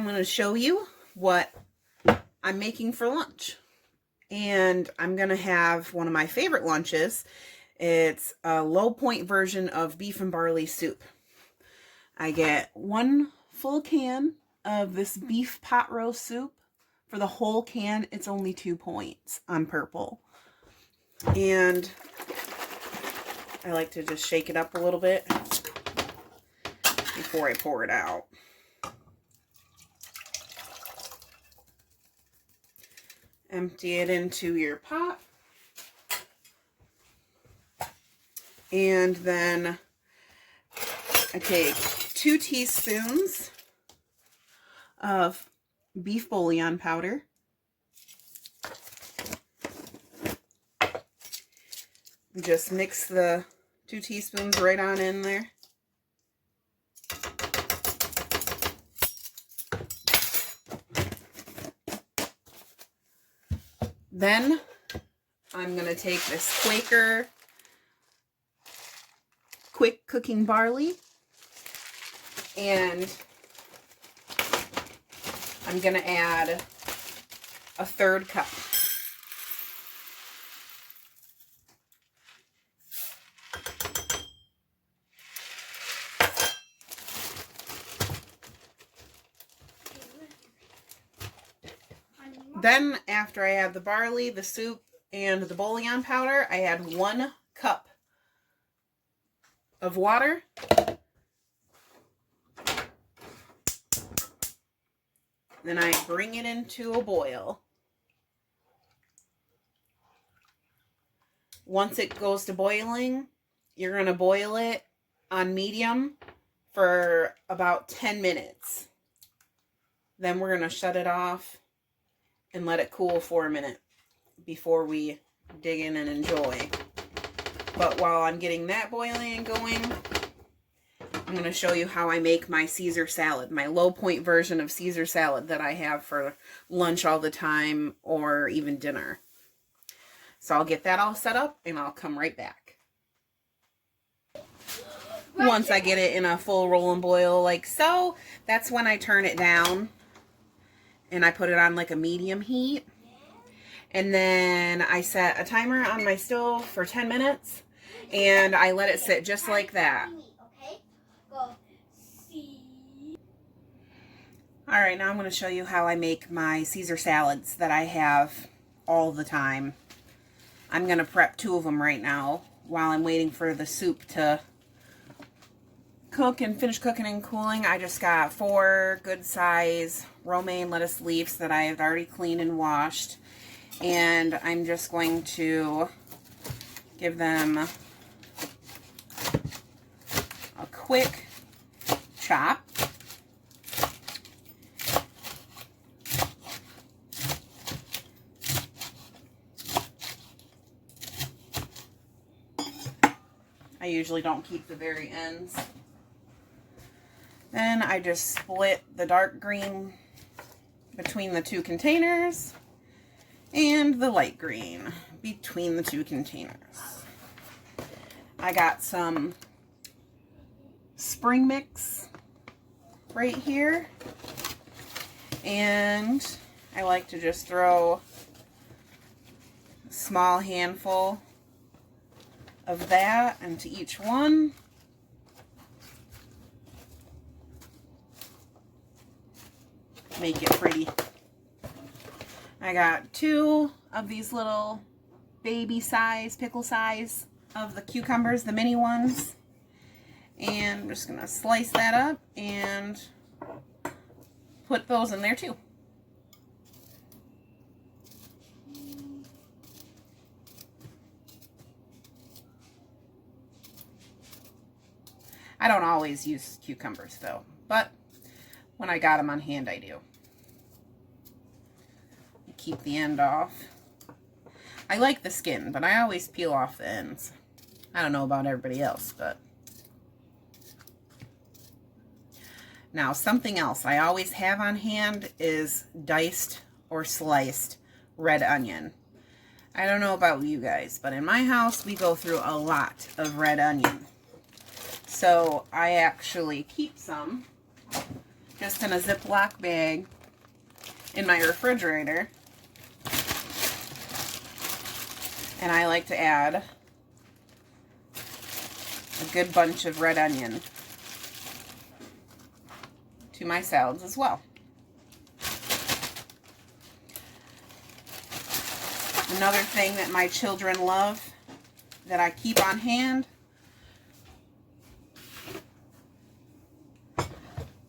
I'm going to show you what I'm making for lunch. And I'm going to have one of my favorite lunches. It's a low point version of beef and barley soup. I get one full can of this beef pot roast soup. For the whole can, it's only 2 points on purple. And I like to just shake it up a little bit before I pour it out. Empty it into your pot. And then I take 2 teaspoons of beef bouillon powder. Just mix the 2 teaspoons right on in there. Then I'm going to take this Quaker quick cooking barley and I'm going to add a 1/3 cup. Then, after I add the barley, the soup, and the bouillon powder, I add 1 cup of water. Then I bring it into a boil. Once it goes to boiling, you're going to boil it on medium for about 10 minutes. Then we're going to shut it off and let it cool for a minute before we dig in and enjoy. But while I'm getting that boiling and going, I'm going to show you how I make my Caesar salad, my low point version of Caesar salad that I have for lunch all the time or even dinner. So I'll get that all set up and I'll come right back. Once I get it in a full roll and boil like so, that's when I turn it down. And I put it on like a medium heat. And then I set a timer on my stove for 10 minutes. And I let it sit just like that. Alright, now I'm going to show you how I make my Caesar salads that I have all the time. I'm going to prep 2 of them right now while I'm waiting for the soup to cook and finish cooking and cooling. I just got 4 good size romaine lettuce leaves that I have already cleaned and washed, and I'm just going to give them a quick chop. I usually don't keep the very ends. Then I just split the dark green between the 2 containers and the light green between the 2 containers. I got some spring mix right here, and I like to just throw a small handful of that into each one. Make it pretty. I got 2 of these little baby size, pickle size of the cucumbers, the mini ones. And I'm just going to slice that up and put those in there too. I don't always use cucumbers though, but when I got them on hand I do. Keep the end off. I like the skin, but I always peel off the ends. I don't know about everybody else, but. Now, something else I always have on hand is diced or sliced red onion. I don't know about you guys, but in my house, we go through a lot of red onion. So I actually keep some just in a Ziploc bag in my refrigerator. And I like to add a good bunch of red onion to my salads as well. Another thing that my children love that I keep on hand,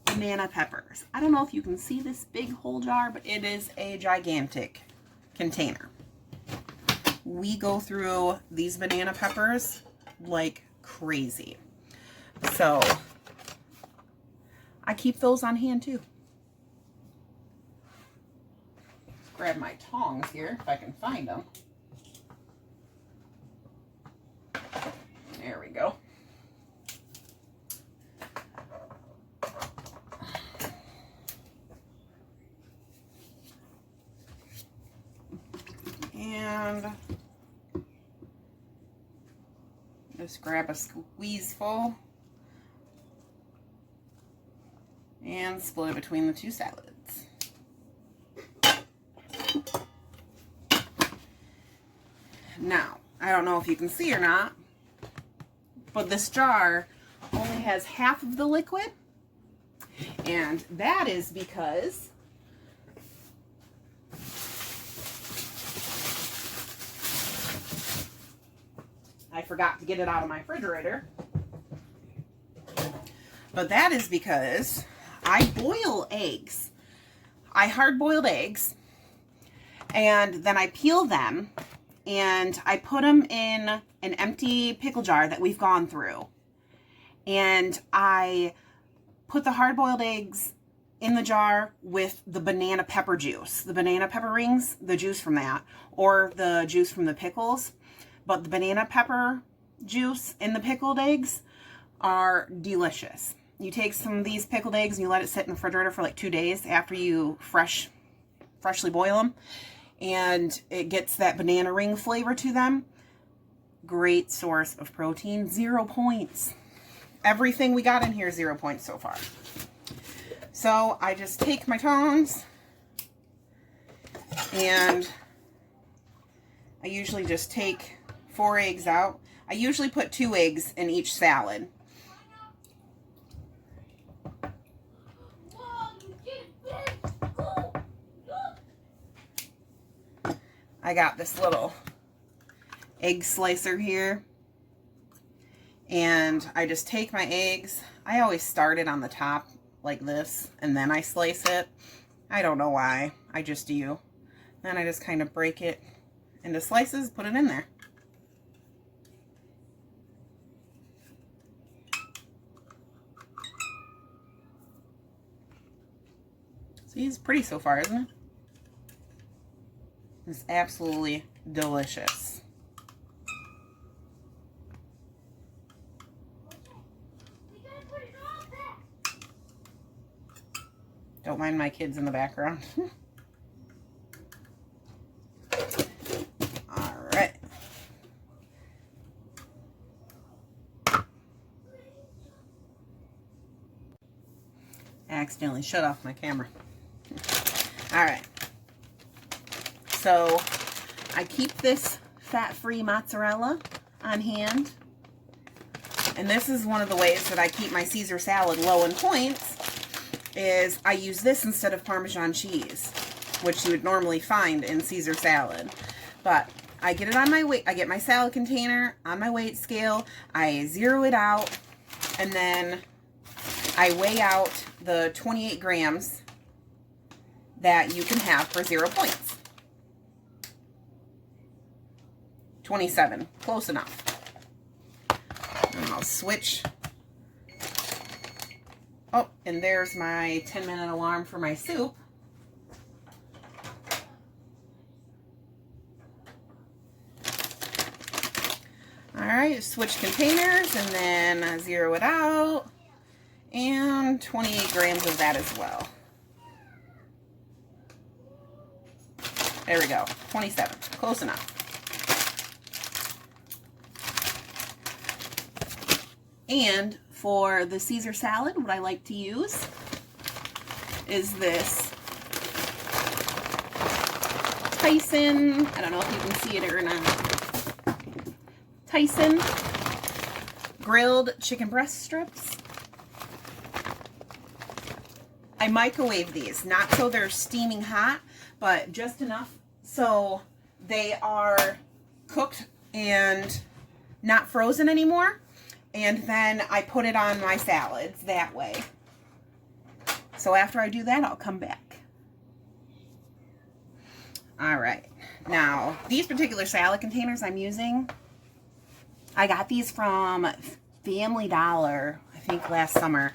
banana peppers. I don't know if you can see this big whole jar, but it is a gigantic container. We go through these banana peppers like crazy. So I keep those on hand too. Let's grab my tongs here if I can find them. There we go. And just grab a squeeze full and split it between the two salads. Now, I don't know if you can see or not, but this jar only has half of the liquid, and that is because I forgot to get it out of my refrigerator. But that is because I boil eggs. I hard-boiled eggs, and then I peel them, and I put them in an empty pickle jar that we've gone through. And I put the hard-boiled eggs in the jar with the banana pepper juice. The banana pepper rings, the juice from that, or the juice from the pickles. But the banana pepper juice in the pickled eggs are delicious. You take some of these pickled eggs and you let it sit in the refrigerator for like 2 days after you freshly boil them. And it gets that banana ring flavor to them. Great source of protein. 0 points. Everything we got in here, 0 points so far. So I just take my tongs and I usually just take 4 eggs out. I usually put 2 eggs in each salad. I got this little egg slicer here, and I just take my eggs. I always start it on the top like this, and then I slice it. I don't know why. I just do. Then I just kind of break it into slices, put it in there. See, it's pretty so far, isn't it? It's absolutely delicious. Don't mind my kids in the background. All right. I accidentally shut off my camera. All right. So I keep this fat-free mozzarella on hand. And this is one of the ways that I keep my Caesar salad low in points, is I use this instead of Parmesan cheese, which you would normally find in Caesar salad. But I get it on my weight, I get my salad container on my weight scale, I zero it out, and then I weigh out the 28 grams that you can have for 0 points. 27, close enough. And I'll switch. Oh, and there's my 10-minute alarm for my soup. All right, switch containers and then zero it out. And 28 grams of that as well. There we go, 27, close enough. And for the Caesar salad, what I like to use is this Tyson, I don't know if you can see it or not, Tyson grilled chicken breast strips. I microwave these, not so they're steaming hot, but just enough so they are cooked and not frozen anymore. And then I put it on my salads that way. So after I do that, I'll come back. All right. Now, these particular salad containers I'm using, I got these from Family Dollar, I think last summer.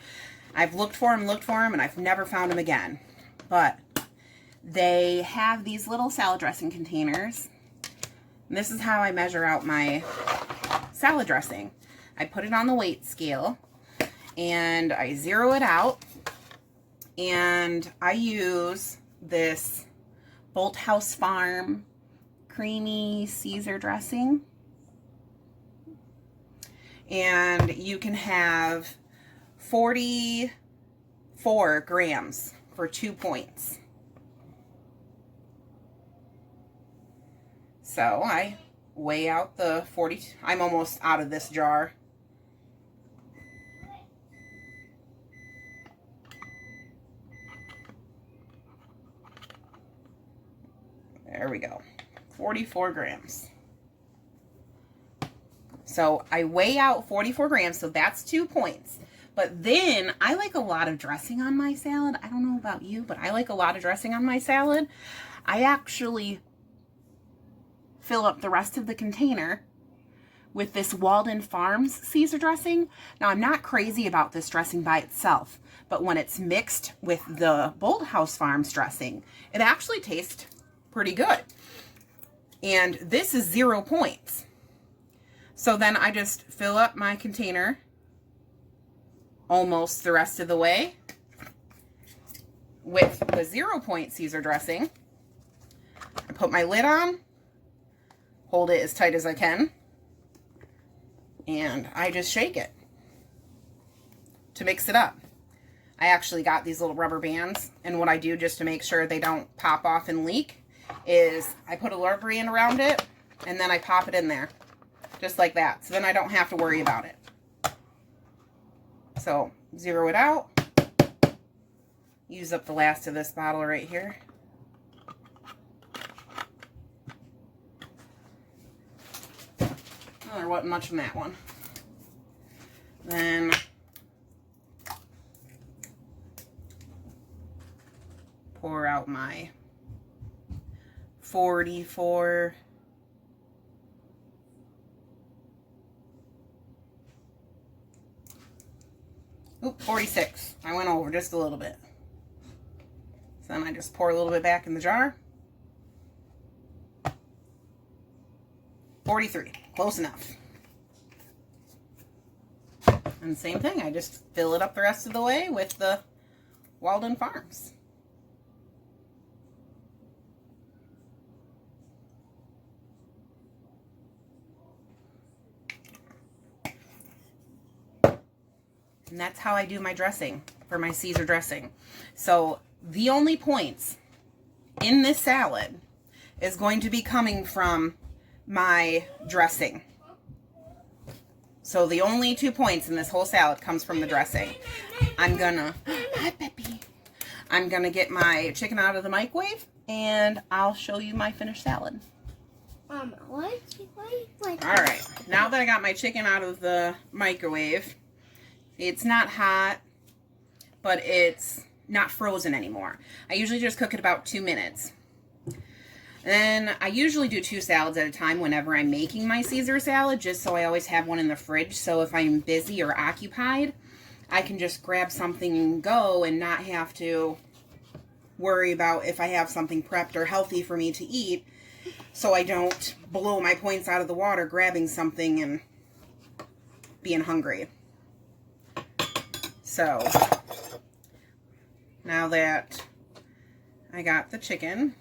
I've looked for them, and I've never found them again. But they have these little salad dressing containers. And this is how I measure out my salad dressing. I put it on the weight scale, and I zero it out. And I use this Bolthouse Farm creamy Caesar dressing. And you can have 44 grams for 2 points. So I weigh out the 40. I'm almost out of this jar. There we go. 44 grams. So I weigh out 44 grams, so that's 2 points. But then I like a lot of dressing on my salad. I don't know about you, but I like a lot of dressing on my salad. I actually fill up the rest of the container with this Walden Farms Caesar dressing. Now, I'm not crazy about this dressing by itself, but when it's mixed with the Bolthouse Farms dressing, it actually tastes pretty good. And this is 0 points. So then I just fill up my container almost the rest of the way with the 0 point Caesar dressing. I put my lid on, hold it as tight as I can, and I just shake it to mix it up. I actually got these little rubber bands, and what I do just to make sure they don't pop off and leak is I put a rubber band around it, and then I pop it in there, just like that. So then I don't have to worry about it. So, zero it out. Use up the last of this bottle right here. Oh, there wasn't much in that one. Then pour out my 44 46. I went over just a little bit. So then I just pour a little bit back in the jar. 43. Close enough. And same thing. I just fill it up the rest of the way with the Walden Farms. And that's how I do my dressing for my Caesar dressing. So the only points in this salad is going to be coming from my dressing. So the only 2 points in this whole salad comes from the dressing. I'm gonna get my chicken out of the microwave, and I'll show you my finished salad. What? All right, now that I got my chicken out of the microwave, it's not hot, but it's not frozen anymore. I usually just cook it about 2 minutes. Then I usually do 2 salads at a time whenever I'm making my Caesar salad, just so I always have one in the fridge. So if I'm busy or occupied, I can just grab something and go and not have to worry about if I have something prepped or healthy for me to eat, so I don't blow my points out of the water grabbing something and being hungry. So now that I got the chicken,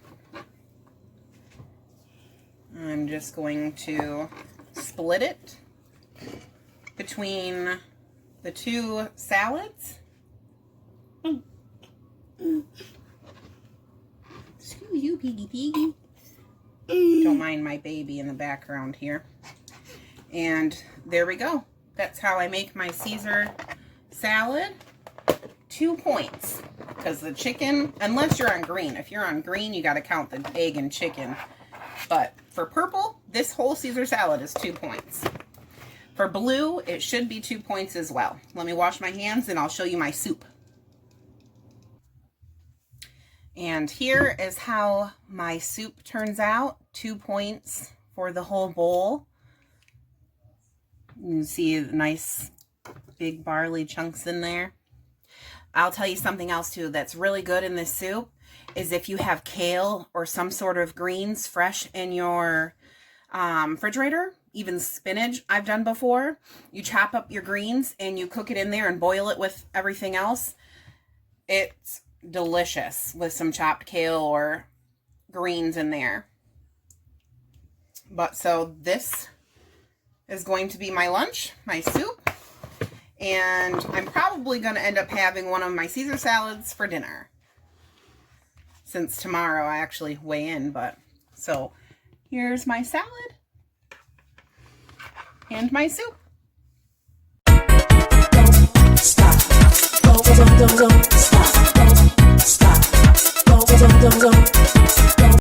I'm just going to split it between the 2 salads. Excuse you, piggy piggy. Don't mind my baby in the background here. And there we go. That's how I make my Caesar salad. 2 points. Because the chicken, unless you're on green. If you're on green, you got to count the egg and chicken. But for purple, this whole Caesar salad is 2 points. For blue, it should be 2 points as well. Let me wash my hands and I'll show you my soup. And here is how my soup turns out. 2 points for the whole bowl. You can see nice big barley chunks in there. I'll tell you something else too that's really good in this soup is if you have kale or some sort of greens fresh in your refrigerator, even spinach I've done before. You chop up your greens and you cook it in there and boil it with everything else. It's delicious with some chopped kale or greens in there. But so this is going to be my lunch, my soup. And I'm probably going to end up having one of my Caesar salads for dinner. Since tomorrow I actually weigh in, but so here's my salad and my soup. Stop. Stop. Stop.